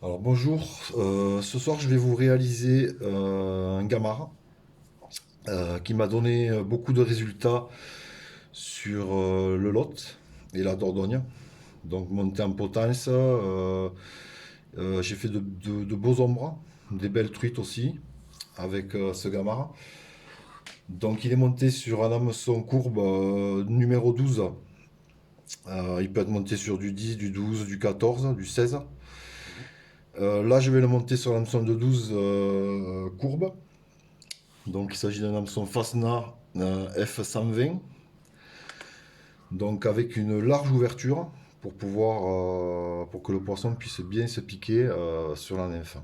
Alors bonjour, ce soir je vais vous réaliser un gamard qui m'a donné beaucoup de résultats sur le Lot et la Dordogne. Donc monté en potence, j'ai fait de beaux ombres, des belles truites aussi avec ce gamard. Donc il est monté sur un hameçon courbe numéro 12. Il peut être monté sur du 10, du 12, du 14, du 16. Mhm. Là je vais le monter sur l'hameçon de 12 courbe. Donc il s'agit d'un hameçon Fasna F120, donc avec une large ouverture pour que le poisson puisse bien se piquer sur la nymphe.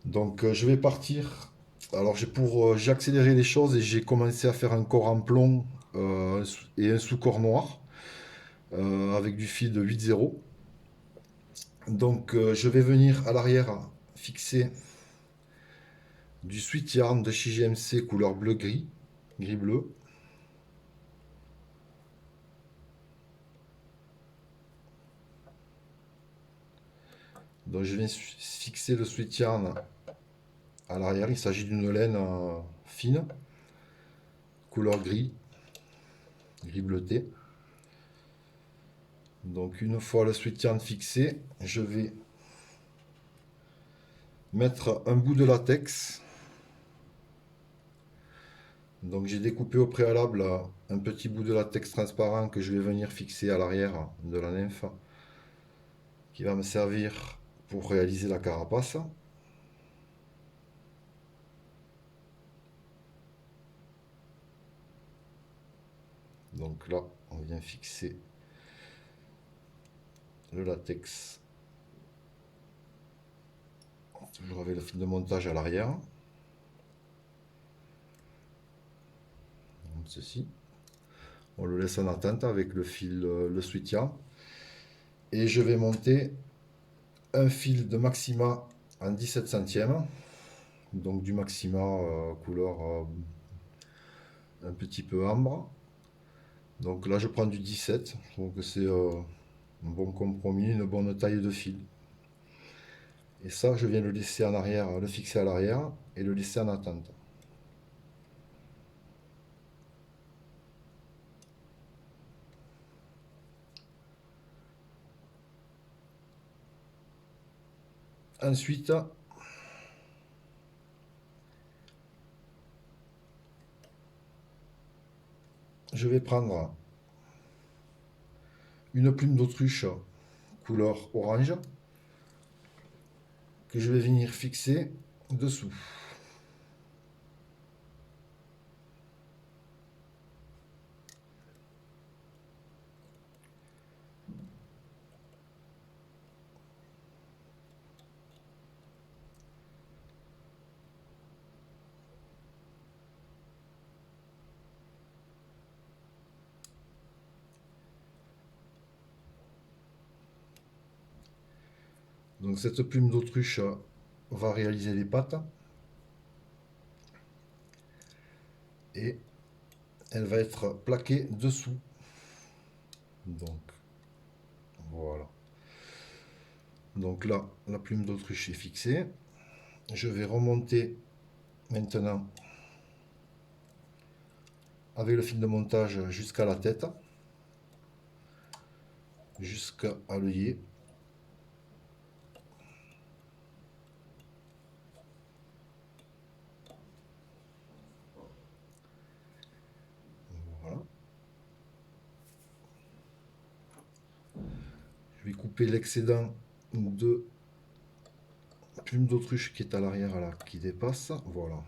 Donc je vais partir. Alors j'ai accéléré les choses et j'ai commencé à faire un corps en plomb et un sous-corps noir avec du fil de 8,0. Donc je vais venir à l'arrière fixer du sweet yarn de chez GMC couleur bleu-gris, gris-bleu. Donc je viens fixer le sweet yarn à l'arrière. Il s'agit d'une laine fine, couleur gris, gris bleuté. Donc une fois le sweet yarn fixé, je vais mettre un bout de latex. Donc j'ai découpé au préalable un petit bout de latex transparent que je vais venir fixer à l'arrière de la nymphe, qui va me servir pour réaliser la carapace. Donc là, on vient fixer le latex, toujours avec le fil de montage à l'arrière, comme ceci. On le laisse en attente avec le fil, le sweet yarn. Et je vais monter un fil de Maxima en 17 centièmes. Donc du Maxima couleur un petit peu ambre. Donc là je prends du 17. Je trouve que c'est un bon compromis, une bonne taille de fil. Et ça je viens le laisser en arrière, le fixer à l'arrière et le laisser en attente. Ensuite, je vais prendre une plume d'autruche couleur orange que je vais venir fixer dessous. Donc cette plume d'autruche va réaliser les pattes et elle va être plaquée dessous. Donc voilà. Donc là, la plume d'autruche est fixée. Je vais remonter maintenant avec le fil de montage jusqu'à la tête, jusqu'à l'œillet. Voilà. Je vais couper l'excédent de plume d'autruche qui est à l'arrière là, qui dépasse. Voilà.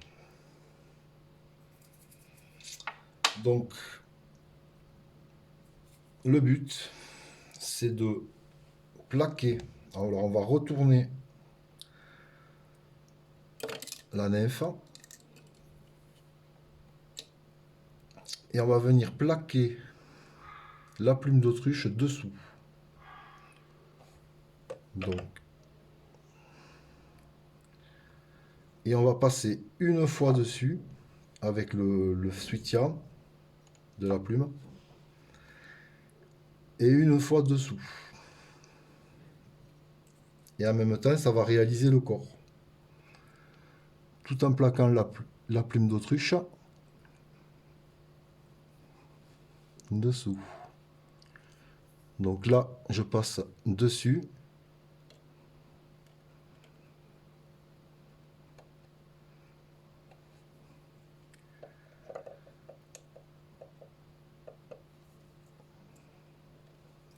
Donc le but, c'est de plaquer. Alors on va retourner la nymphe et on va venir plaquer la plume d'autruche dessous. Donc, et on va passer une fois dessus avec le soutien de la plume et une fois dessous. et en même temps ça va réaliser le corps. Tout en plaquant la plume d'autruche dessous. Donc là, je passe dessus.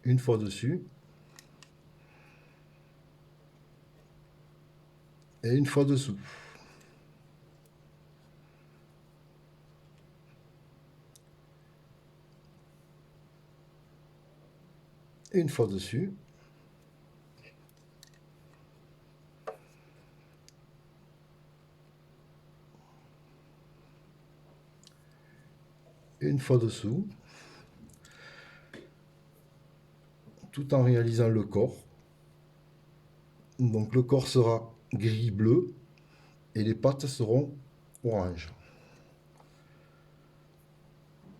Une fois dessus. Et une fois dessous. Et une fois dessus. Et une fois dessous. Tout en réalisant le corps. Donc le corps sera gris-bleu et les pattes seront orange.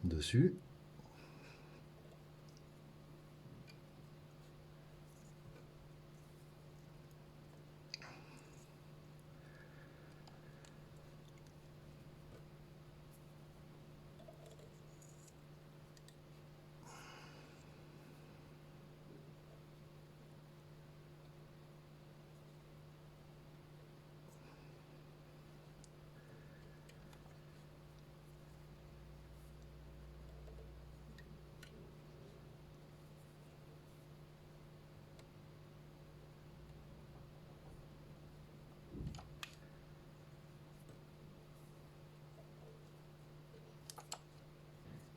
Dessus.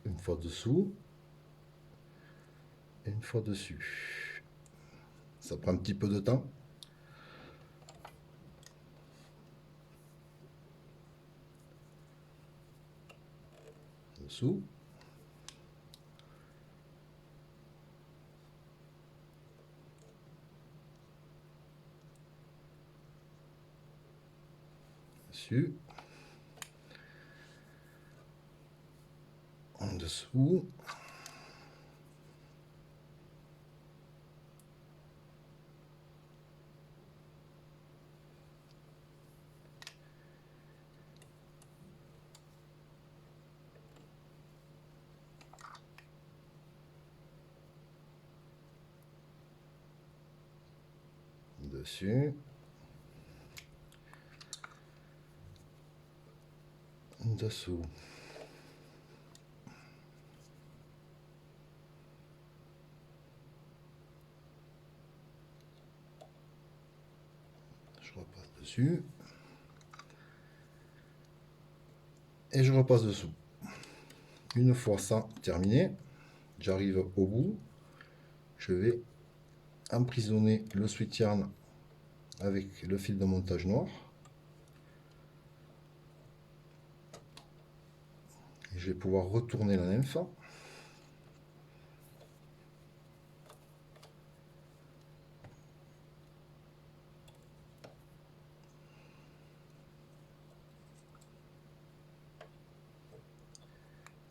Une fois dessous. Et une fois dessus. Ça prend un petit peu de temps. Dessous. Dessus. En dessous. Dessus. Dessous. Je repasse dessus. Et je repasse dessous. Une fois ça terminé, j'arrive au bout. Je vais emprisonner le sweat yarn avec le fil de montage noir. Et je vais pouvoir retourner la nymphe.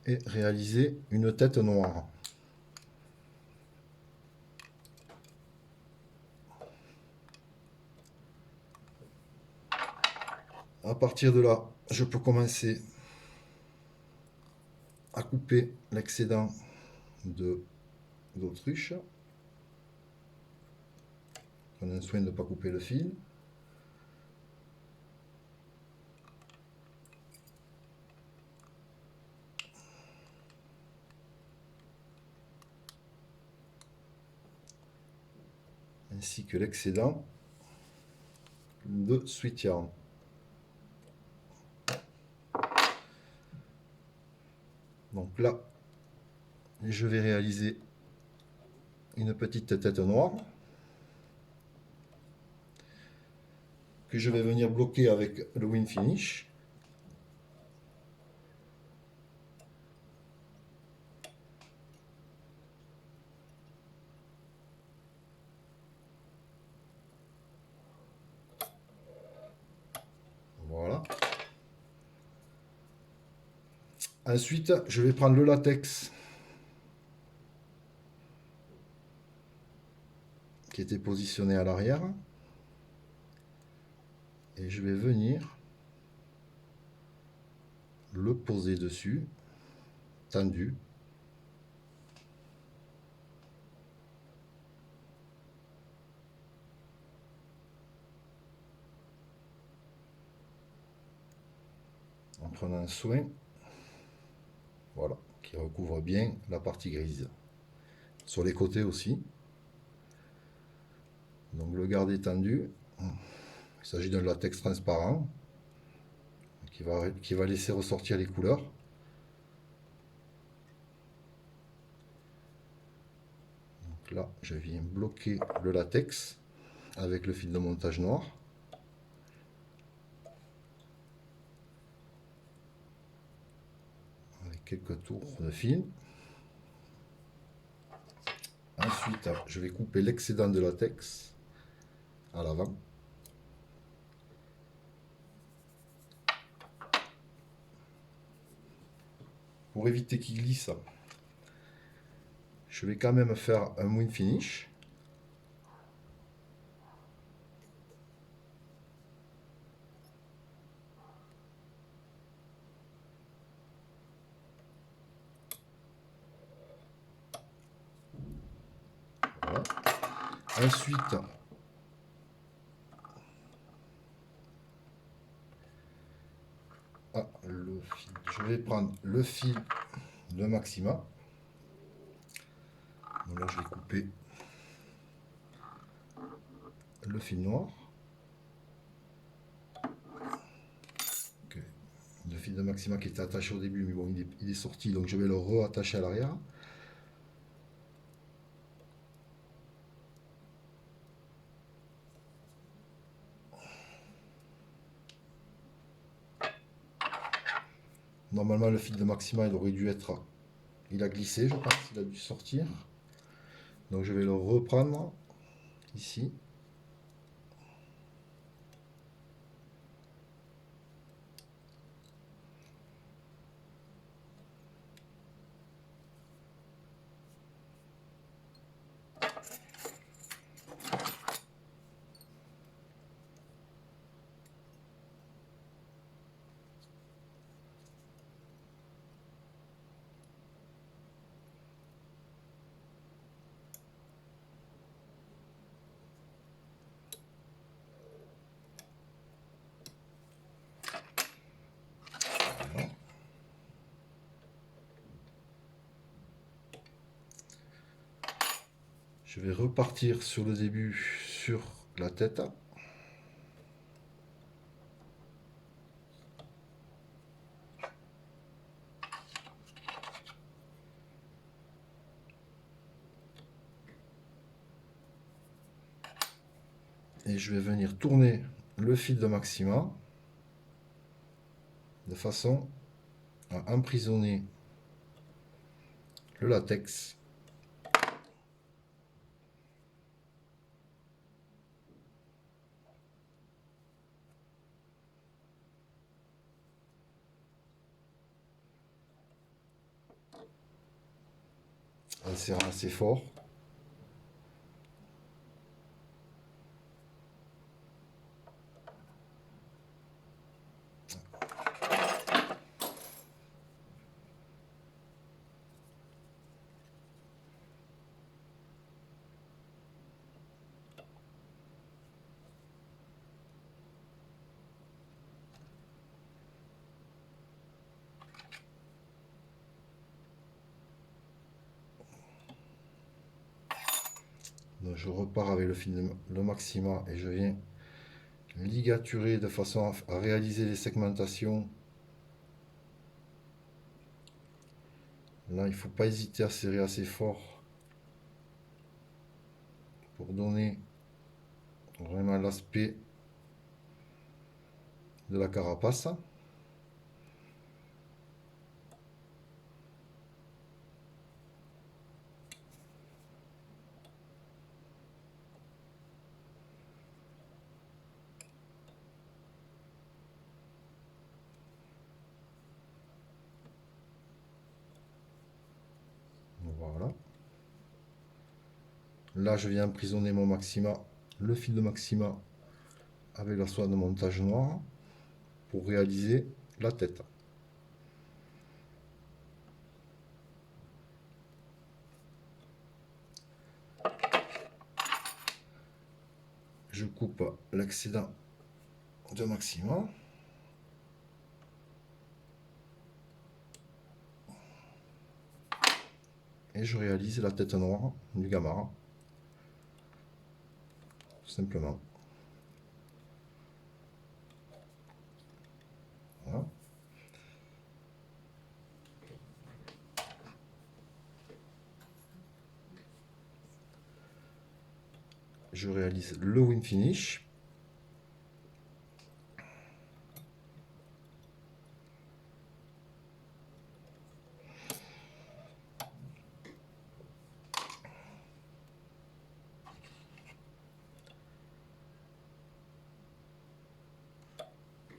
Et réaliser une tête noire. À partir de là, je peux commencer à couper l'excédent d'autruche. Prenez soin de ne pas couper le fil. Ainsi que l'excédent de sweat yarn. Donc là, je vais réaliser une petite tête noire que je vais venir bloquer avec le wing finish. Voilà. Ensuite, je vais prendre le latex qui était positionné à l'arrière. et je vais venir le poser dessus, tendu. En prenant un soin, voilà, qui recouvre bien la partie grise. Sur les côtés aussi. Donc le garder tendu. Il s'agit d'un latex transparent qui va laisser ressortir les couleurs. Donc là, je viens bloquer le latex avec le fil de montage noir. Avec quelques tours de fil. Ensuite, je vais couper l'excédent de latex à l'avant. Pour éviter qu'il glisse, je vais quand même faire un wing finish. Voilà. Ensuite, je vais prendre le fil de Maxima. Donc là, je vais couper le fil noir. Okay. Le fil de Maxima qui était attaché au début, mais bon, il est sorti, donc je vais le reattacher à l'arrière. Normalement, le fil de Maxima, il aurait dû être... Il a glissé, je pense, il a dû sortir. Donc je vais le reprendre ici. Je vais repartir sur le début, sur la tête. Et je vais venir tourner le fil de Maxima de façon à emprisonner le latex. En serrant assez fort. Donc je repars avec le fil de Maxima et je viens ligaturer de façon à réaliser les segmentations. Là, il ne faut pas hésiter à serrer assez fort pour donner vraiment l'aspect de la carapace. Voilà. Là, je viens emprisonner mon Maxima, le fil de Maxima avec la soie de montage noire pour réaliser la tête. Je coupe l'excédent de maximum. Et je réalise la tête noire du gamard. Tout simplement. Voilà. Je réalise le win finish.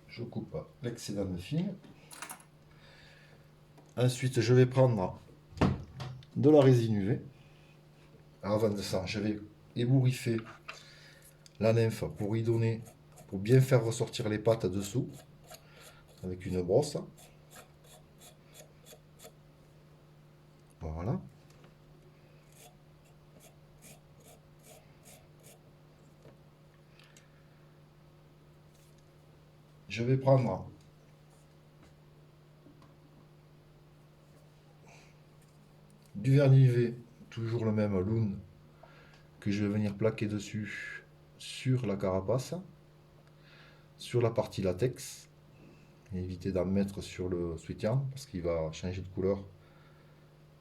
Je coupe l'excédent de film. Ensuite, je vais prendre de la résine UV. Avant de ça, je vais ébouriffer la nymphe pour y donner, pour bien faire ressortir les pattes dessous avec une brosse. Voilà. Je vais prendre du vernis UV, toujours le même Loon, que je vais venir plaquer dessus sur la carapace, sur la partie latex. Éviter d'en mettre sur le soutien parce qu'il va changer de couleur.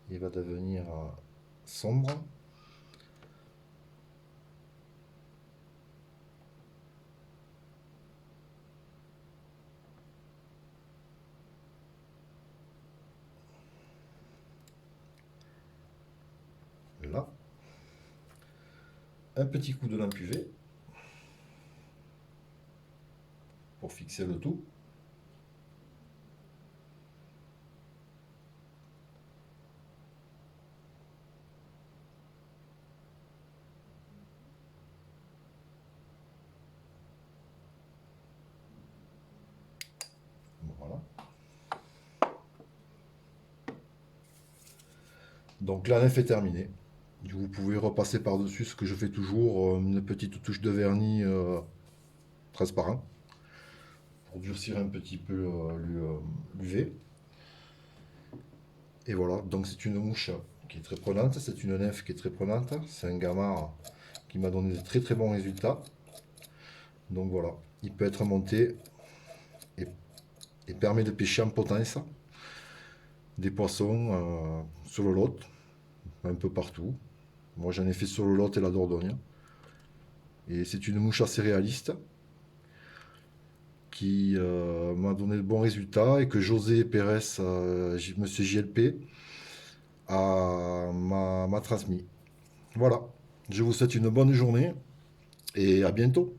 Il va devenir sombre. Là. Un petit coup de lampe UV pour fixer le tout. Voilà. Donc la nef est terminée. Vous pouvez repasser par-dessus ce que je fais toujours, une petite touche de vernis transparent pour durcir un petit peu l'UV. Et voilà, donc c'est une mouche qui est très prenante, c'est une nymphe qui est très prenante, c'est un gamard qui m'a donné de très très bons résultats. Donc voilà, il peut être monté et permet de pêcher en potence des poissons sur le Lot, un peu partout. Moi j'en ai fait sur le Lot et la Dordogne. Et c'est une mouche assez réaliste qui m'a donné de bons résultats et que José Pérez, monsieur JLP, m'a transmis. Voilà, je vous souhaite une bonne journée et à bientôt.